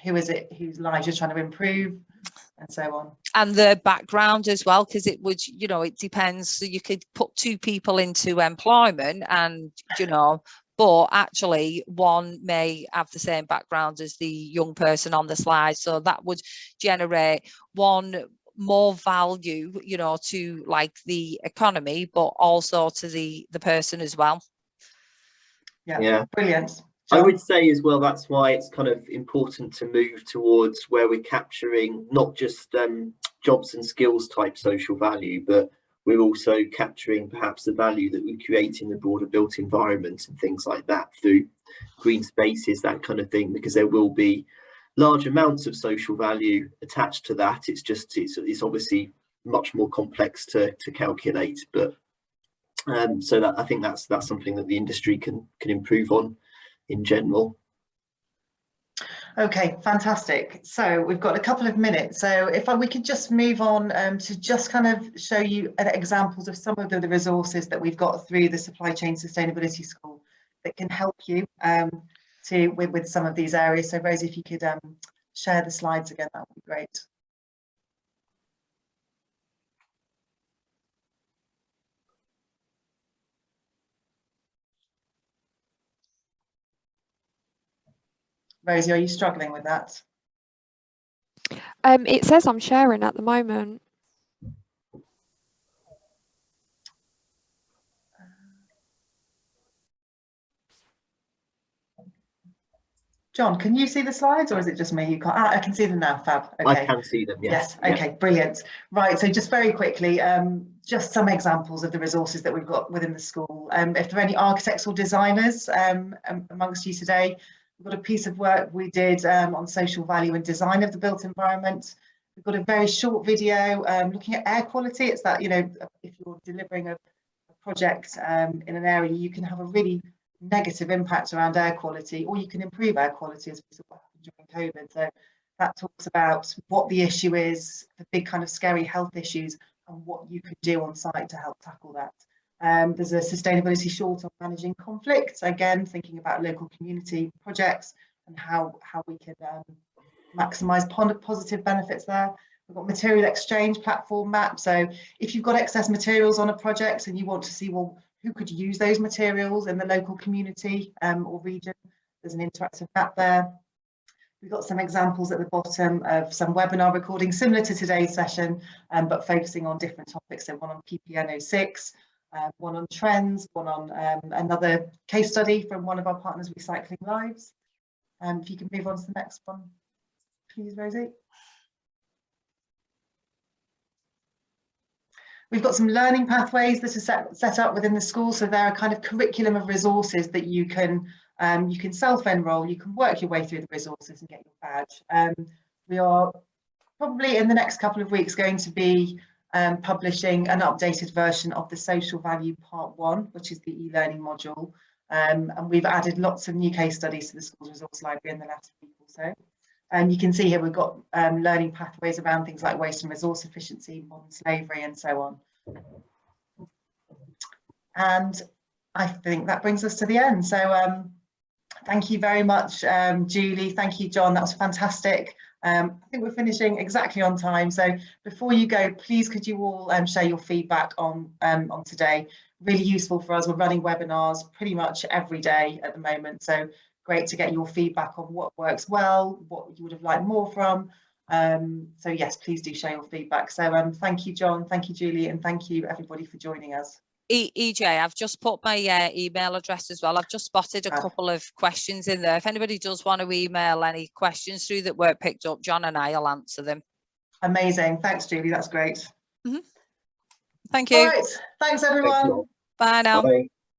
who is it whose lives you're trying to improve, and so on. And the background as well, because it would, you know, it depends. So you could put two people into employment, and, you know, but actually one may have the same background as the young person on the slide, so that would generate one more value, you know, to like the economy, but also to the person as well. Yeah. Brilliant. I would say as well, that's why it's kind of important to move towards where we're capturing not just jobs and skills type social value, but we're also capturing perhaps the value that we create in the broader built environment and things like that through green spaces, that kind of thing, because there will be large amounts of social value attached to that. It's just it's obviously much more complex to calculate, but so that I think that's something that the industry can improve on in general. Okay, fantastic. So we've got a couple of minutes. So if we could just move on to just kind of show you examples of some of the resources that we've got through the Supply Chain Sustainability School that can help you with some of these areas. So Rosie, if you could share the slides again, that would be great. Rosie, are you struggling with that? It says I'm sharing at the moment. John, can you see the slides, or is it just me? You can't. I can see them now. Fab. Okay. I can see them. Yes. Okay. Brilliant. Right. So just very quickly, just some examples of the resources that we've got within the school. If there are any architects or designers amongst you today, we've got a piece of work we did on social value and design of the built environment. We've got a very short video looking at air quality. It's that, you know, if you're delivering a project in an area, you can have a really negative impact around air quality, or you can improve air quality, as we saw what happened during COVID. So that talks about what the issue is, the big kind of scary health issues, and what you could do on site to help tackle that. There's a sustainability short on managing conflict, again thinking about local community projects and how we can maximise positive benefits there. We've got material exchange platform map. So if you've got excess materials on a project and you want to see, well, who could use those materials in the local community or region, there's an interactive map there. We've got some examples at the bottom of some webinar recordings similar to today's session, but focusing on different topics. So one on PPN 06, one on trends, one on another case study from one of our partners, Recycling Lives. If you can move on to the next one. please, Rosie. We've got some learning pathways that are set up within the school. So they're a kind of curriculum of resources that you can self-enroll, you can work your way through the resources and get your badge. We are probably in the next couple of weeks going to be publishing an updated version of the social value part 1, which is the e-learning module. And we've added lots of new case studies to the school's resource library in the last week or so. And you can see here we've got learning pathways around things like waste and resource efficiency, modern slavery, and so on. And I think that brings us to the end. So thank you very much, Julie. Thank you, John. That was fantastic. I think we're finishing exactly on time. So before you go, please could you all share your feedback on today? Really useful for us. We're running webinars pretty much every day at the moment. So great to get your feedback on what works well, what you would have liked more from. So yes, please do share your feedback. So thank you, John, thank you, Julie, and thank you everybody for joining us. EJ, I've just put my email address as well. I've just spotted a couple of questions in there. If anybody does want to email any questions through that weren't picked up, John and I'll answer them. Amazing. Thanks, Julie. That's great. Thank you. All right. Thanks, everyone. Bye now. Bye.